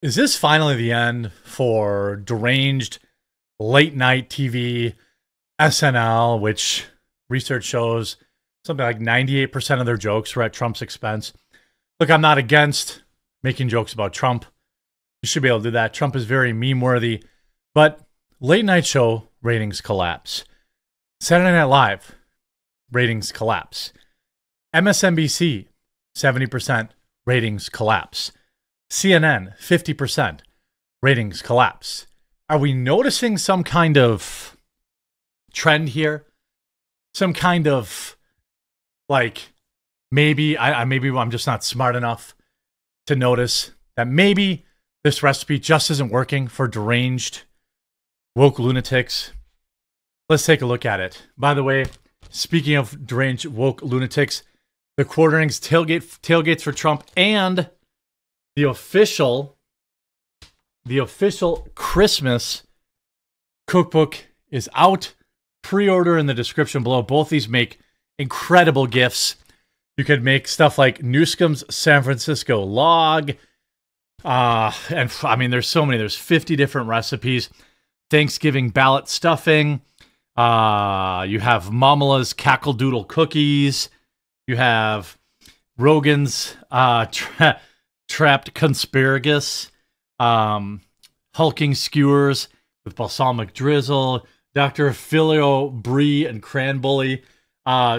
Is this finally the end for deranged late night TV SNL, which research shows something like 98% of their jokes were at Trump's expense? Look, I'm not against making jokes about Trump. You should be able to do that. Trump is very meme worthy, but late night show ratings collapse. Saturday Night Live ratings collapse. MSNBC 70% ratings collapse. CNN 50% ratings collapse. Are we noticing some kind of trend here? Some kind of like maybe I'm just not smart enough to notice that maybe this recipe just isn't working for deranged woke lunatics. Let's take a look at it. By the way, speaking of deranged woke lunatics, the quarterings tailgates for Trump and the official Christmas cookbook is out. Pre-order in the description below. Both these make incredible gifts. You could make stuff like Newsom's San Francisco log. And I mean, there's so many. There's 50 different recipes. Thanksgiving ballot stuffing. You have Mamala's cackle doodle cookies. You have Rogan's trapped conspiragus. Hulking skewers with balsamic drizzle. Dr. Filio Brie and Cranbully.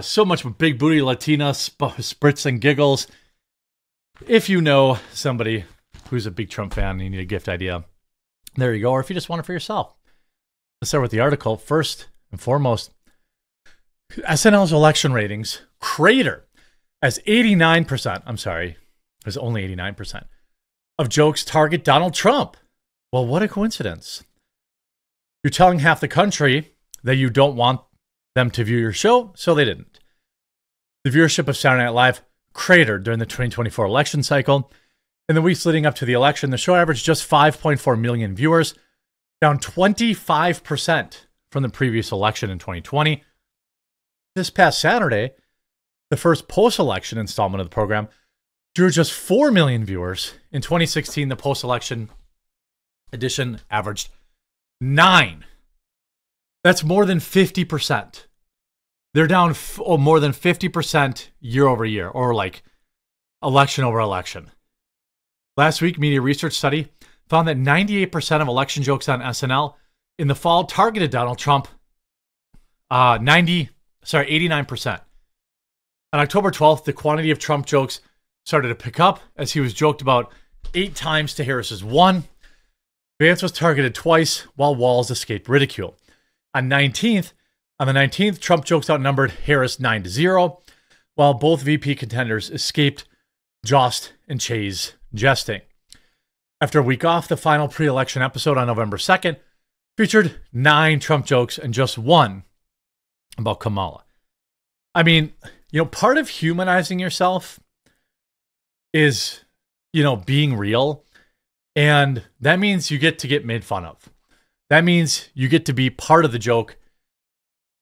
So much big booty Latina spritz and giggles. If you know somebody who's a big Trump fan and you need a gift idea, there you go. Or if you just want it for yourself. Let's start with the article. First and foremost, SNL's election ratings crater as 89%, I'm sorry, there's only 89% of jokes target Donald Trump. Well, what a coincidence. You're telling half the country that you don't want them to view your show, so they didn't. The viewership of Saturday Night Live cratered during the 2024 election cycle. In the weeks leading up to the election, the show averaged just 5.4 million viewers, down 25% from the previous election in 2020. This past Saturday, the first post-election installment of the program drew just 4 million viewers. In 2016, the post-election edition averaged 9. That's more than 50%. They're down more than 50% year over year, or like election over election. Last week, media research study found that 98% of election jokes on SNL in the fall targeted Donald Trump. 89%. On October 12th, the quantity of Trump jokes started to pick up as he was joked about 8 times to Harris's 1. Vance was targeted twice, while Walz escaped ridicule. On the 19th, Trump jokes outnumbered Harris 9-0, while both VP contenders escaped Jost and Chase jesting. After a week off, the final pre-election episode on November 2nd featured 9 Trump jokes and just 1 about Kamala. I mean, part of humanizing yourself is, being real. And that means you get to get made fun of. That means you get to be part of the joke,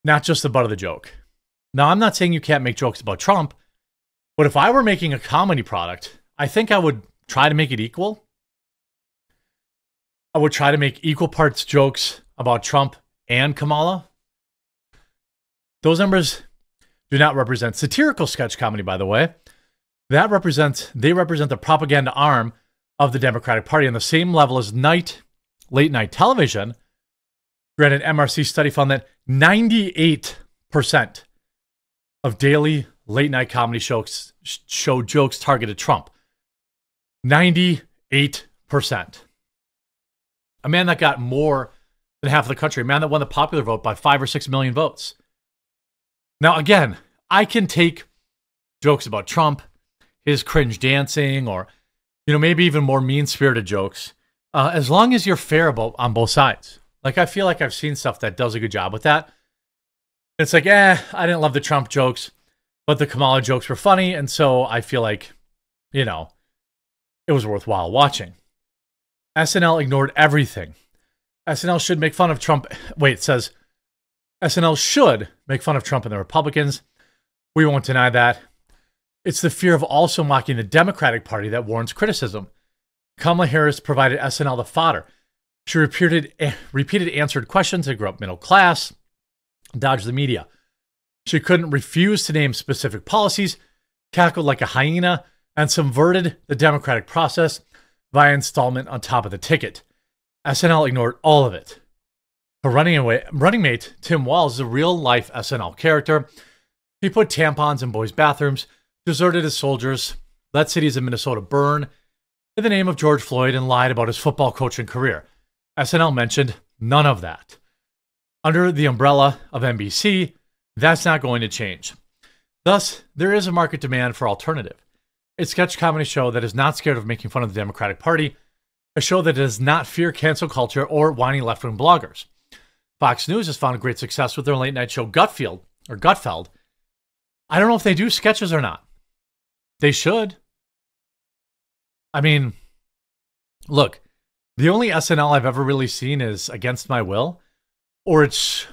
not just the butt of the joke. Now, I'm not saying you can't make jokes about Trump, but if I were making a comedy product, I think I would try to make it equal. I would try to make equal parts jokes about Trump and Kamala. Those numbers do not represent satirical sketch comedy, by the way. They represent the propaganda arm of the Democratic Party on the same level as late night television. Granted, MRC study found that 98% of daily late night comedy shows show jokes targeted Trump. 98%. A man that got more than half of the country, a man that won the popular vote by 5 or 6 million votes. Now, again, I can take jokes about Trump, his cringe dancing, or maybe even more mean-spirited jokes, as long as you're fair on both sides. Like, I feel like I've seen stuff that does a good job with that. It's like, I didn't love the Trump jokes, but the Kamala jokes were funny, and so I feel like, it was worthwhile watching. SNL ignored everything. SNL should make fun of Trump. Wait, it says, SNL should make fun of Trump and the Republicans. We won't deny that. It's the fear of also mocking the Democratic Party that warrants criticism. Kamala Harris provided SNL the fodder. She repeated answered questions that grew up middle class, dodged the media. She couldn't refuse to name specific policies, cackled like a hyena, and subverted the democratic process via installment on top of the ticket. SNL ignored all of it. Her running mate, Tim Walz, is a real-life SNL character. He put tampons in boys' bathrooms, deserted his soldiers, let cities in Minnesota burn in the name of George Floyd, and lied about his football coaching career. SNL mentioned none of that. Under the umbrella of NBC, that's not going to change. Thus, there is a market demand for alternative. A sketch comedy show that is not scared of making fun of the Democratic Party, a show that does not fear cancel culture or whiny left-wing bloggers. Fox News has found great success with their late-night show Gutfeld. I don't know if they do sketches or not. They should. I mean, look, the only SNL I've ever really seen is Against My Will, or it's,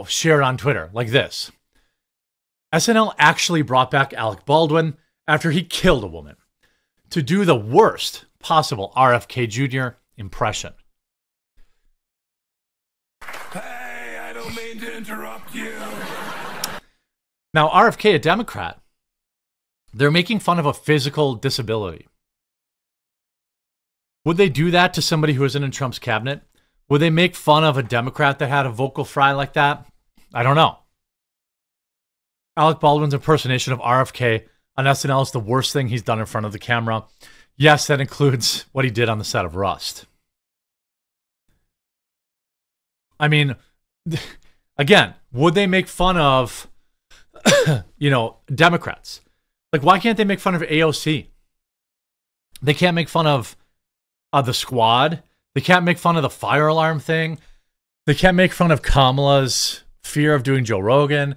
shared on Twitter, like this. SNL actually brought back Alec Baldwin after he killed a woman to do the worst possible RFK Jr. impression. Hey, I don't mean to interrupt you. Now, RFK, a Democrat, they're making fun of a physical disability. Would they do that to somebody who isn't in Trump's cabinet? Would they make fun of a Democrat that had a vocal fry like that? I don't know. Alec Baldwin's impersonation of RFK on SNL is the worst thing he's done in front of the camera. Yes, that includes what he did on the set of Rust. I mean, again, would they make fun of, Democrats? Like, why can't they make fun of AOC? They can't make fun of the Squad. They can't make fun of the fire alarm thing. They can't make fun of Kamala's fear of doing Joe Rogan.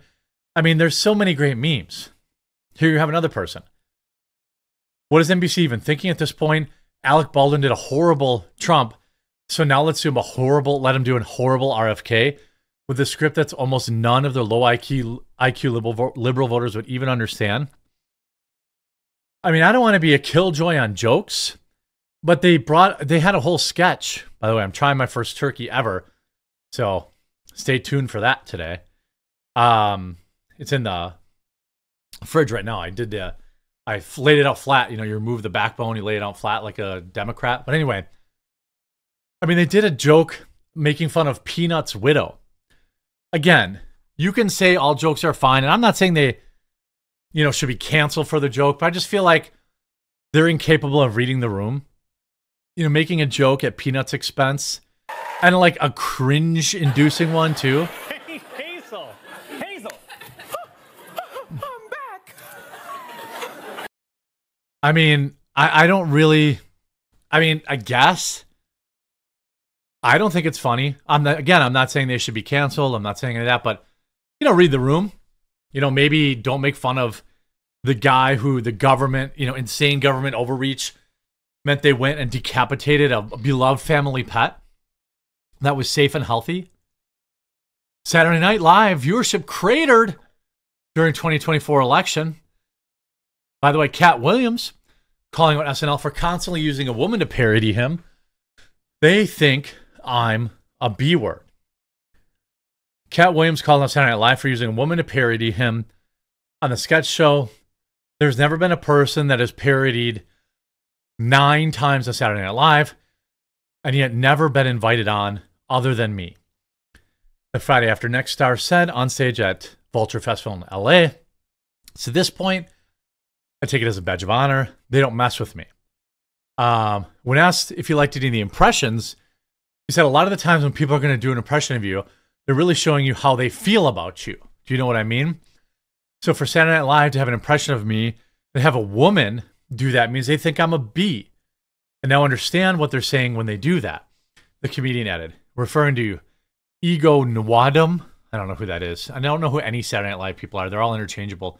I mean, there's so many great memes. Here you have another person. What is NBC even thinking at this point? Alec Baldwin did a horrible Trump, so now let's do him let him do a horrible RFK with a script that's almost none of the low IQ liberal voters would even understand. I mean, I don't want to be a killjoy on jokes, but they had a whole sketch. By the way, I'm trying my first turkey ever, so stay tuned for that today. It's in the fridge right now. I laid it out flat. You remove the backbone, you lay it out flat like a Democrat. But anyway, I mean, they did a joke making fun of Peanut's widow. Again, you can say all jokes are fine, and I'm not saying they, should be canceled for the joke, but I just feel like they're incapable of reading the room. Making a joke at Peanut's expense, and like a cringe-inducing one too. Hey, Hazel, I'm back. I mean, I don't really. I mean, I guess. I don't think it's funny. I'm not saying they should be canceled. I'm not saying any of that, but read the room. Maybe don't make fun of the guy who the government, insane government overreach meant they went and decapitated a beloved family pet that was safe and healthy. Saturday Night Live viewership cratered during 2024 election. By the way, Cat Williams calling out SNL for constantly using a woman to parody him. They think I'm a B word. Cat Williams called out Saturday Night Live for using a woman to parody him on the sketch show. There's never been a person that has parodied 9 times on Saturday Night Live, and yet never been invited on other than me. The Friday After Next star said on stage at Vulture Festival in LA, to this point, I take it as a badge of honor. They don't mess with me. When asked if he liked any of the impressions, he said a lot of the times when people are going to do an impression of you, they're really showing you how they feel about you. Do you know what I mean? So for Saturday Night Live to have an impression of me and have a woman do that means they think I'm a B. And now understand what they're saying when they do that. The comedian added, referring to Ego Nwadum. I don't know who that is. I don't know who any Saturday Night Live people are. They're all interchangeable.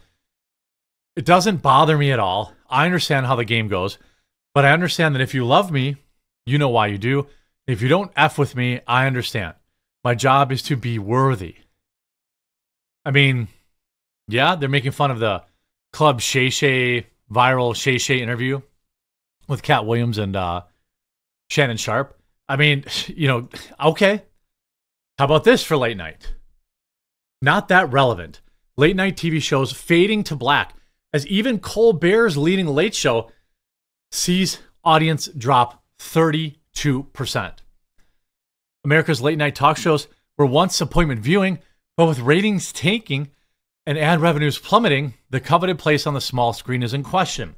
It doesn't bother me at all. I understand how the game goes. But I understand that if you love me, you know why you do. If you don't F with me, I understand. My job is to be worthy. I mean, yeah, they're making fun of the Club Shay Shay viral Shay Shay interview with Cat Williams and Shannon Sharp. I mean, you know, okay. How about this for late night? Not that relevant. Late night TV shows fading to black as even Colbert's leading late show sees audience drop 32%. America's late night talk shows were once appointment viewing, but with ratings tanking and ad revenues plummeting, the coveted place on the small screen is in question.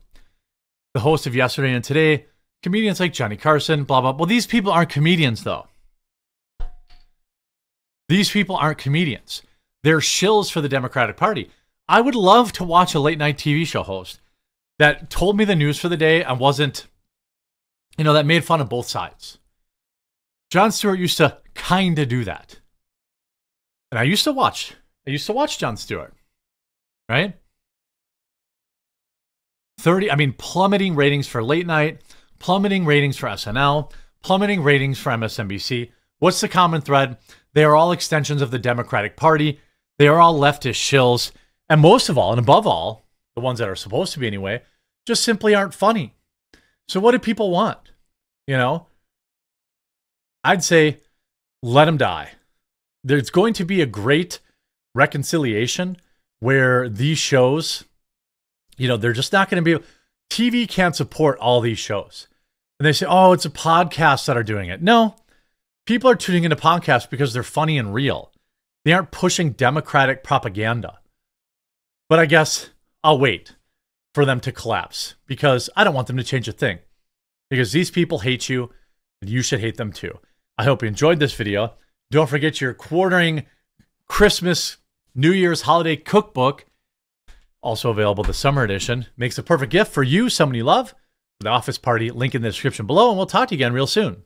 The host of Yesterday and Today, comedians like Johnny Carson, blah, blah. Well, these people aren't comedians, though. These people aren't comedians. They're shills for the Democratic Party. I would love to watch a late night TV show host that told me the news for the day and wasn't, you know, that made fun of both sides. Jon Stewart used to kind of do that. And I used to watch Jon Stewart, right? Plummeting ratings for late night, plummeting ratings for SNL, plummeting ratings for MSNBC. What's the common thread? They are all extensions of the Democratic Party. They are all leftist shills. And most of all, and above all, the ones that are supposed to be anyway, just simply aren't funny. So what do people want? You know? I'd say let them die. There's going to be a great reconciliation where these shows, you know, they're just not going to be... TV can't support all these shows. And they say, oh, it's a podcast that are doing it. No. People are tuning into podcasts because they're funny and real. They aren't pushing Democratic propaganda. But I guess I'll wait for them to collapse because I don't want them to change a thing. Because these people hate you and you should hate them too. I hope you enjoyed this video. Don't forget your quartering Christmas, New Year's holiday cookbook. Also available the summer edition. Makes a perfect gift for you, someone you love, for the office party. Link in the description below, and we'll talk to you again real soon.